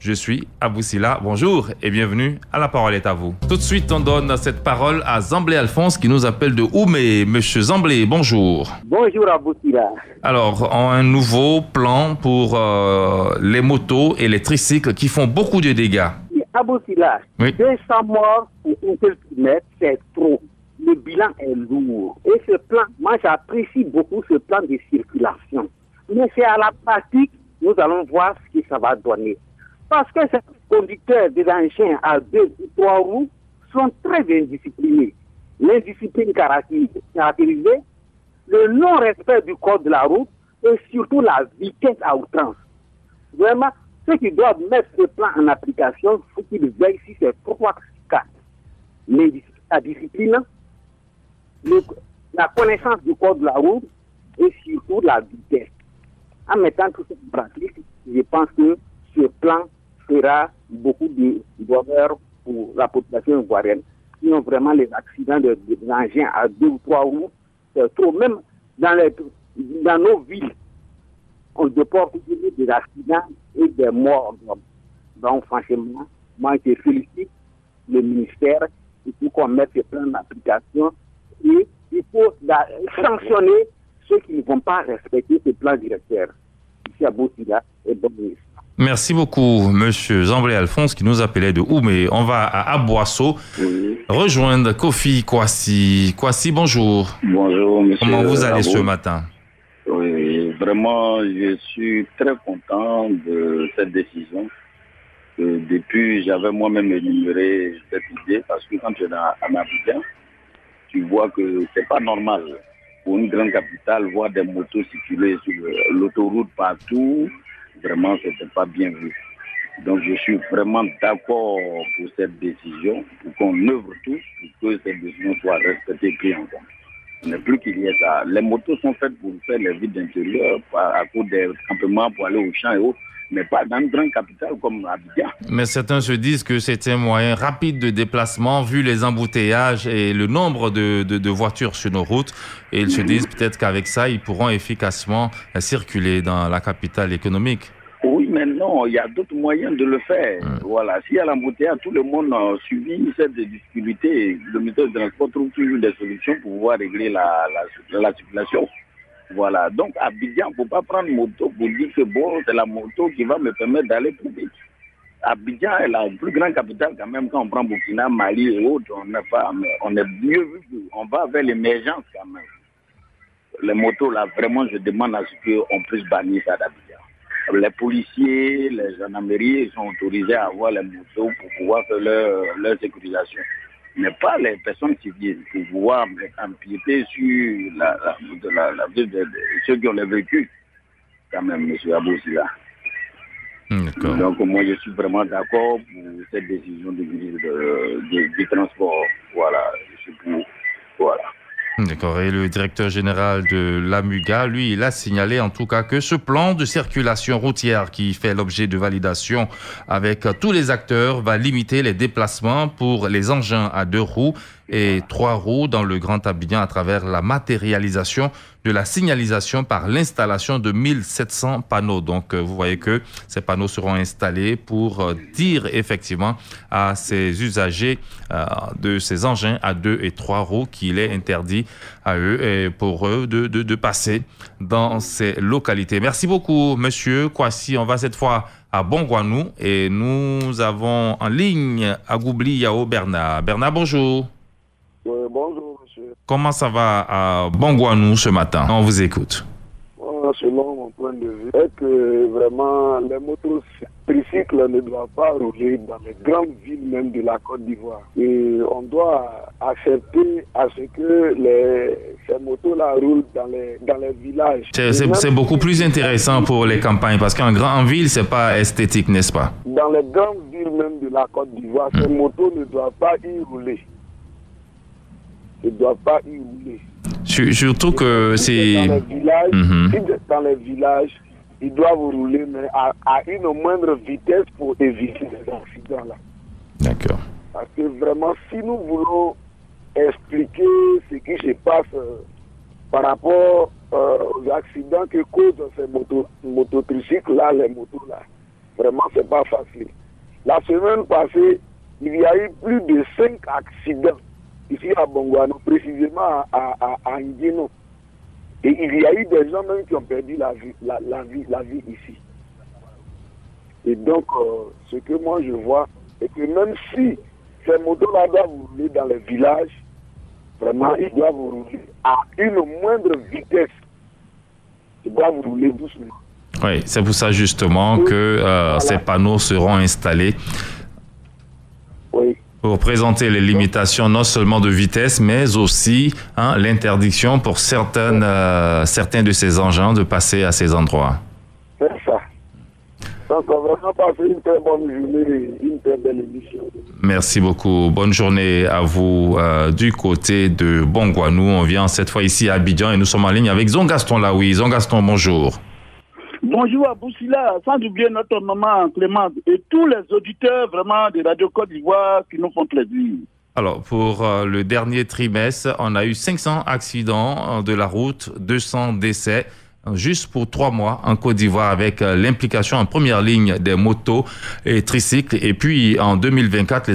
Je suis Abou Sila. Bonjour et bienvenue à La Parole est à vous. Tout de suite, on donne cette parole à Zamblé Alphonse qui nous appelle de Oumé. Monsieur Zamblé, bonjour. Bonjour Abou Sila. Alors, un nouveau plan pour les motos et les tricycles qui font beaucoup de dégâts. Abou Sila, Oui. 200 morts pour un seul kilomètre, c'est trop. Le bilan est lourd. Et ce plan, moi j'apprécie beaucoup ce plan de circulation. Mais c'est à la pratique, nous allons voir ce que ça va donner. Parce que ces conducteurs des engins à 2 ou 3 roues sont très indisciplinés. L'indiscipline caractérisée, le non-respect du code de la route et surtout la vitesse à outrance. Vraiment, ceux qui doivent mettre ce plan en application, il faut qu'ils veillent sur ces 3 cas. La discipline, la connaissance du code de la route et surtout la vitesse. En mettant tout ça en pratique, je pense que ce plan fera beaucoup de bonheur pour la population ivoirienne. Sinon, vraiment, les accidents des engins à 2 ou 3 roues, c'est trop. Même dans nos villes, on déporte des accidents et des morts. Donc, franchement, moi, je félicite le ministère. Il faut qu'on mette ce plan en application et il faut sanctionner ceux qui ne vont pas respecter ce plan directeur. Ici à Boussida et bon ministre. Merci beaucoup, monsieur Zamblé Alphonse qui nous appelait de Oumé. On va à Aboisseau rejoindre Kofi Kwasi. Kwasi, bonjour. Bonjour, monsieur. Comment vous allez Abou ce matin? Oui, vraiment, je suis très content de cette décision. Depuis, j'avais moi-même énuméré cette idée parce que quand tu es en Abidjan, tu vois que c'est pas normal pour une grande capitale voir des motos circuler sur l'autoroute partout. Vraiment, ce n'était pas bien vu. Donc, je suis vraiment d'accord pour cette décision, pour qu'on œuvre tous pour que cette décision soit respectée et prise en compte. Il n'est plus qu'il y ait ça. Les motos sont faites pour faire les villes d'intérieur, à cause des campements pour aller au champ et autres, mais pas dans une grande capitale comme Abidjan. Mais certains se disent que c'est un moyen rapide de déplacement vu les embouteillages et le nombre de voitures sur nos routes. Et ils se disent peut-être qu'avec ça, ils pourront efficacement circuler dans la capitale économique. Oui, mais non, il y a d'autres moyens de le faire. Voilà, s'il y a l'embouteillage, tout le monde a subi cette difficulté. Le ministère du Transport trouve toujours des solutions pour pouvoir régler la circulation. Voilà, donc à Abidjan, il ne faut pas prendre moto pour dire que bon, c'est la moto qui va me permettre d'aller plus vite. Abidjan est la plus grande capitale quand même. Quand on prend Burkina, Mali et autres, on est mieux vu. On va vers l'émergence quand même. Les motos, là, vraiment, je demande à ce qu'on puisse bannir ça d'Abidjan. Les policiers, les gendarmeries sont autorisés à avoir les motos pour pouvoir faire leur sécurisation. Mais pas les personnes civiles pour pouvoir empiéter sur la vie de ceux qui ont les véhicules. Quand même, M. Abou Sila. Donc, moi, je suis vraiment d'accord pour cette décision du transport. Voilà, je suis pour. Voilà. D'accord. Et le directeur général de l'AMUGA, lui, il a signalé en tout cas que ce plan de circulation routière qui fait l'objet de validation avec tous les acteurs va limiter les déplacements pour les engins à 2 roues et 3 roues dans le Grand Abidjan à travers la matérialisation de la signalisation par l'installation de 1700 panneaux. Donc, vous voyez que ces panneaux seront installés pour dire effectivement à ces usagers de ces engins à 2 et 3 roues qu'il est interdit à eux et pour eux de passer dans ces localités. Merci beaucoup, monsieur Kwasi. On va cette fois à Bongouanou et nous avons en ligne à Goubli Yao Bernard. Bernard, bonjour. Bonjour, monsieur. Comment ça va à Bongouanou ce matin? On vous écoute. Selon mon point de vue, est que vraiment les motocycles ne doivent pas rouler dans les grandes villes même de la Côte d'Ivoire. Et on doit accepter à ce que ces motos-là roulent dans les villages. C'est beaucoup plus intéressant pour les campagnes parce qu'en ville, c'est pas esthétique, n'est-ce pas? Dans les grandes villes même de la Côte d'Ivoire, ces motos ne doivent pas y rouler. Ils ne doivent pas y rouler. Surtout que c'est... Dans les villages, ils doivent rouler mais à une moindre vitesse pour éviter les accidents là. D'accord. Parce que vraiment, si nous voulons expliquer ce qui se passe par rapport aux accidents que causent ces mototricycles là, les motos là, Vraiment, c'est pas facile. La semaine passée, il y a eu plus de 5 accidents ici à Bongouano, précisément à Nguéno. Et il y a eu des gens même qui ont perdu la vie ici. Et donc, ce que moi je vois, c'est que même si ces motos-là doivent rouler dans les villages, vraiment, ils doivent rouler à une moindre vitesse. Ils doivent rouler doucement. Oui, c'est pour ça justement que ces panneaux seront installés pour présenter les limitations non seulement de vitesse, mais aussi l'interdiction pour certains de ces engins de passer à ces endroits. C'est ça. Donc, on va vraiment passer une très bonne journée, une très belle émission. Merci beaucoup. Bonne journée à vous du côté de Bongouano. On vient cette fois ici à Abidjan et nous sommes en ligne avec Zon Gaston Laoui. Zon Gaston, bonjour. Bonjour à Boussila, sans oublier notre maman Clémence et tous les auditeurs vraiment de Radio Côte d'Ivoire qui nous font plaisir. Alors, pour le dernier trimestre, on a eu 500 accidents de la route, 200 décès, juste pour 3 mois en Côte d'Ivoire, avec l'implication en première ligne des motos et tricycles. Et puis, en 2024,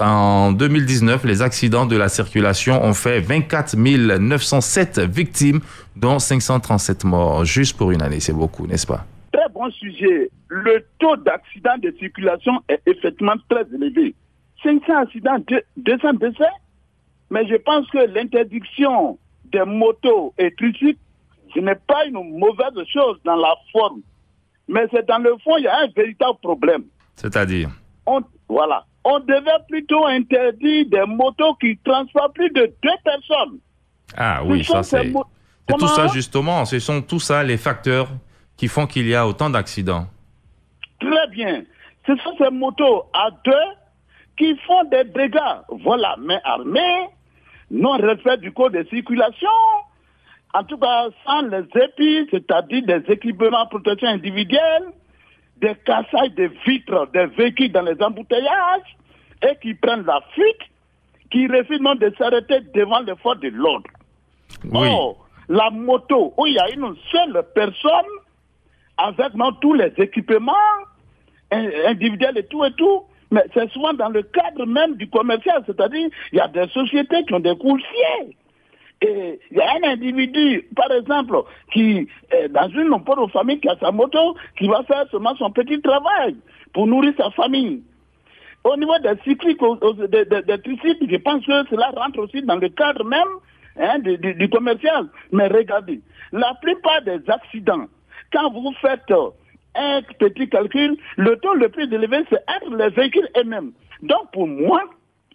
en 2019, les accidents de la circulation ont fait 24 907 victimes, dont 537 morts, juste pour une année. C'est beaucoup, n'est-ce pas? Très bon sujet. Le taux d'accident de circulation est effectivement très élevé. 500 accidents, 200 décès. Mais je pense que l'interdiction des motos et tricycles, ce n'est pas une mauvaise chose dans la forme. Mais c'est dans le fond, il y a un véritable problème. C'est-à-dire? On devait plutôt interdire des motos qui transportent plus de 2 personnes. Ah oui, ça c'est... C'est tout ça justement, ce sont tout ça les facteurs qui font qu'il y a autant d'accidents. Très bien. Ce sont ces motos à 2 qui font des dégâts. Voilà, main armée, non-respect du code de circulation, en tout cas sans les épis, c'est-à-dire des équipements de protection individuelle, des cassages de vitres des véhicules dans les embouteillages, et qui prennent la fuite, qui refusent non de s'arrêter devant les forces de l'ordre. Oui. Or, la moto, où il y a une seule personne, avec tous les équipements individuels et tout, mais c'est souvent dans le cadre même du commercial, c'est-à-dire il y a des sociétés qui ont des coursiers. Et il y a un individu, par exemple, qui est dans une pauvre famille qui a sa moto, qui va faire seulement son petit travail pour nourrir sa famille. Au niveau des cycliques, des tricycles, je pense que cela rentre aussi dans le cadre même du commercial. Mais regardez, la plupart des accidents, quand vous faites un petit calcul, le taux le plus élevé, c'est entre les véhicules eux-mêmes. Donc pour moi,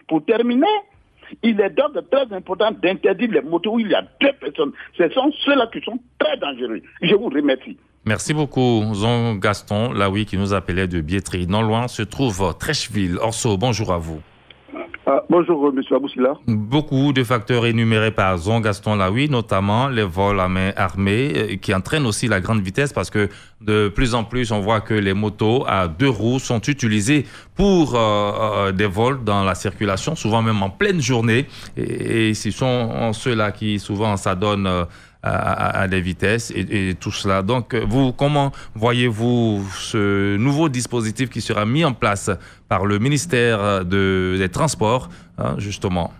pour terminer, il est donc très important d'interdire les motos où il y a 2 personnes. Ce sont ceux-là qui sont très dangereux. Je vous remercie. Merci beaucoup, Zon Gaston Laoui, qui nous appelait de Biétry. Non loin se trouve Trècheville. Orso, bonjour à vous. Bonjour, M. Aboussila. Beaucoup de facteurs énumérés par Zon Gaston Laoui, notamment les vols à main armée, qui entraînent aussi la grande vitesse parce que de plus en plus, on voit que les motos à 2 roues sont utilisées pour des vols dans la circulation, souvent même en pleine journée. Et ce sont ceux-là qui souvent s'adonnent à des vitesses et tout cela. Donc, vous, comment voyez-vous ce nouveau dispositif qui sera mis en place par le ministère des Transports, justement?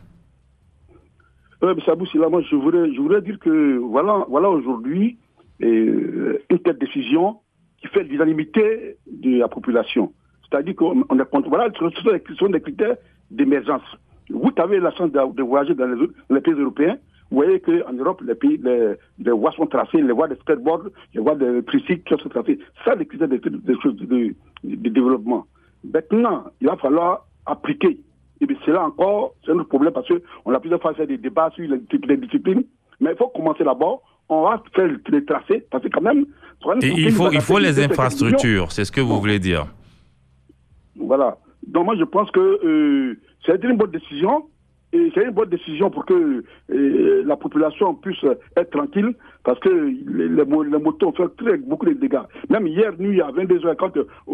Saboussila, moi, je voudrais dire que voilà aujourd'hui une telle décision qui fait l'unanimité de la population. C'est-à-dire qu'on est contre. Voilà, ce sont des critères d'émergence. Vous avez la chance de voyager dans les pays européens. Vous voyez qu'en Europe, les voies sont tracées, les voies de skateboard, les voies de tricycle sont tracées. Ça, les critères de développement. Maintenant, il va falloir appliquer. Et bien, c'est là encore, c'est un problème parce qu'on a plusieurs fois fait des débats sur les disciplines. Mais il faut commencer d'abord. On va faire les tracés parce que quand même... Et il faut les infrastructures, c'est ce que vous voulez dire. Voilà. Donc moi, je pense que c'est une bonne décision. Et c'est une bonne décision pour que la population puisse être tranquille, parce que les motos ont fait beaucoup de dégâts. Même hier nuit, à 22h,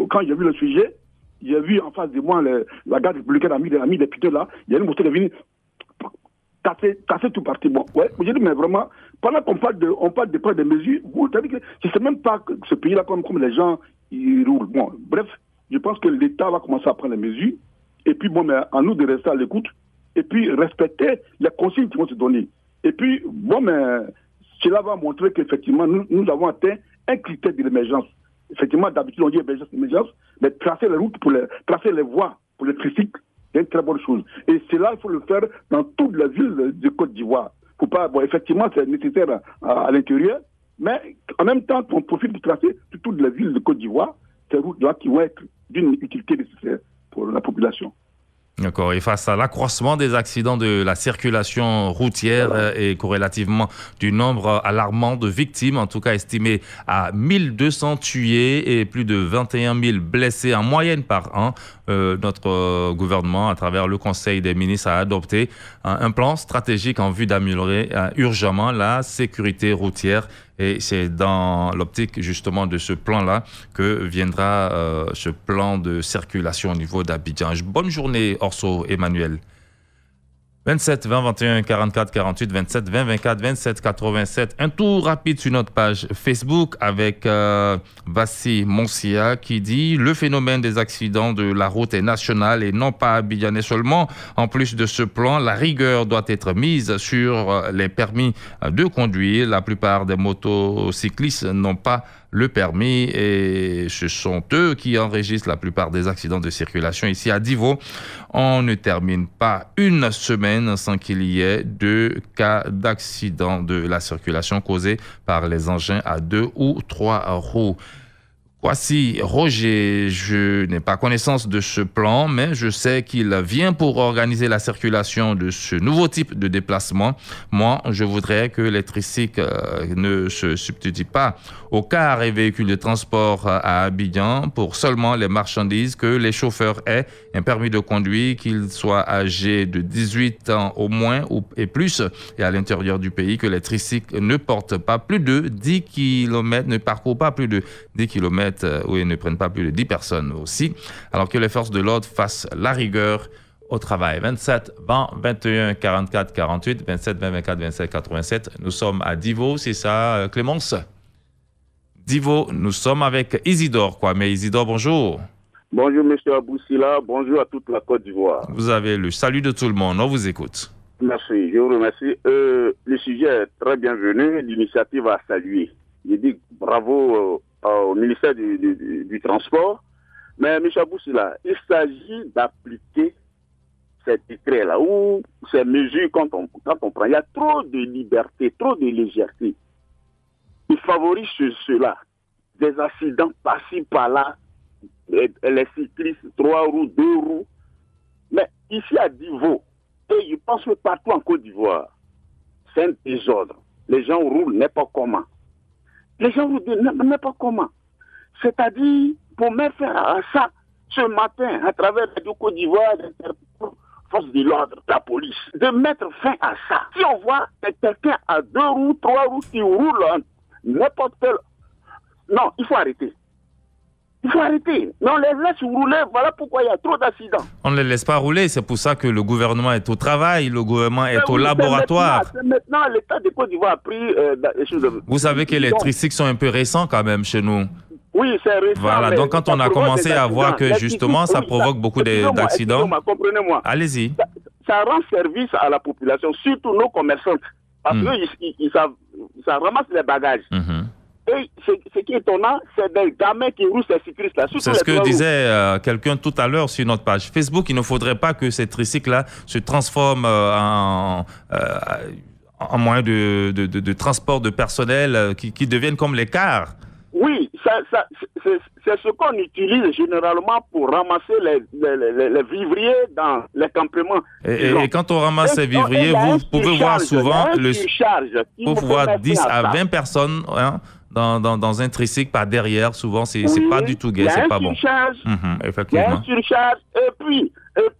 quand j'ai vu le sujet, j'ai vu en face de moi la garde républicaine a mis des pneus là, il y a une moto qui est venue casser tout parti. Bon, ouais, j'ai dit, mais vraiment, pendant qu'on parle de prendre des mesures, vous savez que je ne sais même pas que ce pays-là, comme les gens ils roulent. Bon, bref, je pense que l'État va commencer à prendre les mesures. Et puis, bon, mais à nous de rester à l'écoute. Et puis, respecter les consignes qui vont se donner. Et puis, bon, mais cela va montrer qu'effectivement, nous avons atteint un critère de l'émergence. Effectivement, d'habitude, on dit émergence, mais tracer les routes, tracer les voies pour les tricycles, c'est une très bonne chose. Et cela, il faut le faire dans toutes les villes de Côte d'Ivoire. Faut pas, bon, effectivement, c'est nécessaire à l'intérieur, mais en même temps, on profite de tracer toutes les villes de Côte d'Ivoire, ces routes-là qui vont être d'une utilité nécessaire pour la population. D'accord. Et face à l'accroissement des accidents de la circulation routière et corrélativement du nombre alarmant de victimes, en tout cas estimé à 1200 tués et plus de 21 000 blessés en moyenne par an, notre gouvernement, à travers le Conseil des ministres, a adopté un plan stratégique en vue d'améliorer urgemment la sécurité routière. Et c'est dans l'optique justement de ce plan-là que viendra ce plan de circulation au niveau d'Abidjan. Bonne journée, Orso Emmanuel. 27 20 21 44 48 27 20 24 27 87. Un tour rapide sur notre page Facebook avec Vassi Monsia qui dit: le phénomène des accidents de la route est national et non pas abidjanais seulement. En plus de ce plan, la rigueur doit être mise sur les permis de conduire. La plupart des motocyclistes n'ont pas le permis et ce sont eux qui enregistrent la plupart des accidents de circulation. Ici à Divo, on ne termine pas une semaine sans qu'il y ait 2 cas d'accident de la circulation causés par les engins à 2 ou 3 roues. Voici Roger, je n'ai pas connaissance de ce plan, mais je sais qu'il vient pour organiser la circulation de ce nouveau type de déplacement. Moi, je voudrais que les tricycles ne se substituent pas aux cars et véhicules de transport à Abidjan pour seulement les marchandises, que les chauffeurs aient un permis de conduire, qu'ils soient âgés de 18 ans au moins et plus, et à l'intérieur du pays, que les tricycles ne portent pas plus de 10 km, ne parcourent pas plus de 10 km où ils ne prennent pas plus de 10 personnes aussi, alors que les forces de l'ordre fassent la rigueur au travail. 27 20 21 44 48, 27 20 24 27 87. Nous sommes à Divo, c'est ça, Clémence? Divo, nous sommes avec Isidore, quoi. Mais Isidore, bonjour. Bonjour, M. Aboussila. Bonjour à toute la Côte d'Ivoire. Vous avez le salut de tout le monde. On vous écoute. Merci, je vous remercie. Le sujet est très bienvenu. L'initiative à saluer. Je dis bravo au ministère du Transport. Mais M. Aboussila, il s'agit d'appliquer ces décrets-là ou ces mesures quand on prend. Il y a trop de liberté, trop de légèreté. Il favorise cela. Des accidents par-ci, par-là. Les cyclistes, 3 roues, 2 roues. Mais ici à Divo, et je pense que partout en Côte d'Ivoire, c'est un désordre. Les gens roulent n'importe comment. Les gens roulent n'importe comment. C'est-à-dire, pour mettre fin à ça, ce matin, à travers la Côte d'Ivoire, les forces de l'ordre, la police, de mettre fin à ça. Si on voit quelqu'un à 2 roues, 3 roues qui roule n'importe quel... Non, il faut arrêter. Il faut arrêter. Mais on les laisse rouler. Voilà pourquoi il y a trop d'accidents. On ne les laisse pas rouler. C'est pour ça que le gouvernement est au travail. Le gouvernement est au laboratoire. Maintenant, l'État de Côte d'Ivoire a pris les choses. Vous savez que les tricycles sont un peu récents quand même chez nous. Oui, c'est récent. Voilà, donc quand on a commencé à voir que justement ça provoque beaucoup d'accidents. Comprenez-moi. Allez-y. Ça rend service à la population, surtout nos commerçants. Parce qu'ils ça ramasse les bagages. Et ce qui est étonnant, c'est des gamins qui roulent ces cyclistes-là. C'est ce que disait quelqu'un tout à l'heure sur notre page Facebook. Il ne faudrait pas que ces tricycles-là se transforment en moyen de transport de personnel qui deviennent comme les cars. Oui, c'est ce qu'on utilise généralement pour ramasser les vivriers dans les campements. Et quand on ramasse ces vivriers, vous pouvez voir souvent pour voir 10 à 20 personnes dans un tricycle par derrière. Souvent, c'est pas du tout gai, c'est pas bon. Effectivement. Il y a une surcharge. Et puis,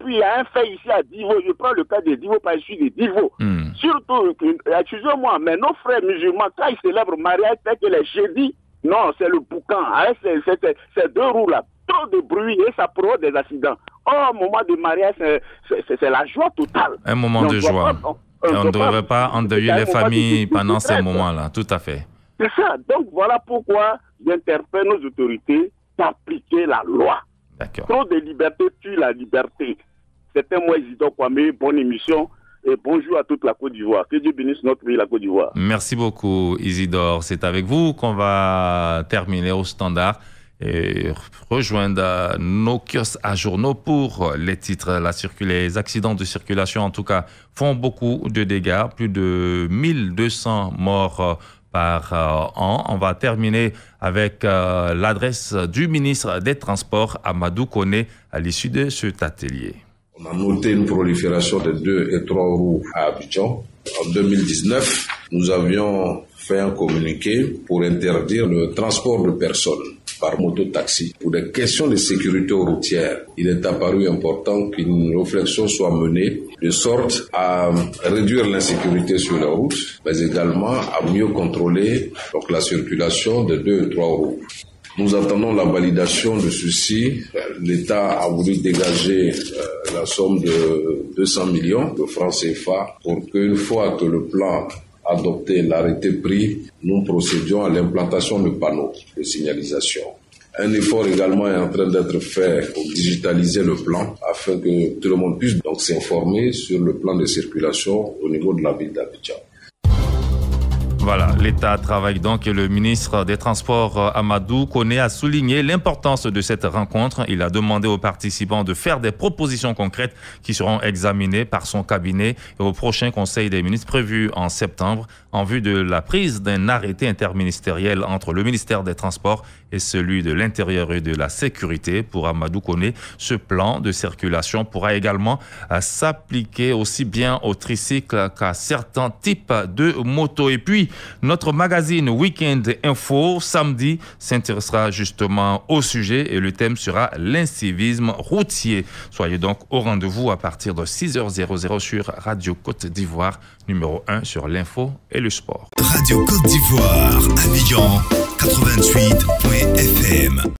il y a un fait ici à Divo. Je prends le cas de Divo parce que je suis de Divo. Surtout, excusez-moi, mais nos frères musulmans, quand ils célèbrent le mariage, c'est que les jeudis, non, c'est le boucan. Ces 2 roues-là, trop de bruit et ça provoque des accidents. Au moment du mariage, c'est la joie totale. Un moment de joie. On ne devrait pas endeuiller les familles pendant ces moments-là, tout à fait. C'est ça. Donc voilà pourquoi j'interpelle nos autorités d'appliquer la loi. D'accord. Trop de liberté tue la liberté. C'était moi, Isidore Kwame, bonne émission et bonjour à toute la Côte d'Ivoire. Que Dieu bénisse notre pays, la Côte d'Ivoire. Merci beaucoup, Isidore. C'est avec vous qu'on va terminer au standard et rejoindre nos kiosques à journaux pour les titres. Les accidents de circulation, en tout cas, font beaucoup de dégâts. Plus de 1200 morts par an. On va terminer avec l'adresse du ministre des Transports, Amadou Koné, à l'issue de cet atelier. On a noté une prolifération de 2 et 3 roues à Abidjan. En 2019, nous avions fait un communiqué pour interdire le transport de personnes par moto-taxi. Pour des questions de sécurité routière, il est apparu important qu'une réflexion soit menée de sorte à réduire l'insécurité sur les routes, mais également à mieux contrôler la circulation de 2 et 3 roues. Nous attendons la validation de ceci. L'État a voulu dégager la somme de 200 millions de francs CFA pour qu'une fois que le plan adopté, l'arrêté pris, nous procédions à l'implantation de panneaux de signalisation. Un effort également est en train d'être fait pour digitaliser le plan afin que tout le monde puisse donc s'informer sur le plan de circulation au niveau de la ville d'Abidjan. Voilà, l'État travaille donc et le ministre des Transports, Amadou Koné, a souligné l'importance de cette rencontre. Il a demandé aux participants de faire des propositions concrètes qui seront examinées par son cabinet et au prochain Conseil des ministres prévu en septembre en vue de la prise d'un arrêté interministériel entre le ministère des Transports et celui de l'Intérieur et de la Sécurité. Pour Amadou Koné, ce plan de circulation pourra également s'appliquer aussi bien aux tricycles qu'à certains types de motos. Et puis, notre magazine Weekend Info, samedi, s'intéressera justement au sujet et le thème sera l'incivisme routier. Soyez donc au rendez-vous à partir de 6h00 sur Radio Côte d'Ivoire, numéro 1 sur l'info et le sport. Radio Côte d'Ivoire, Abidjan, 88.fm.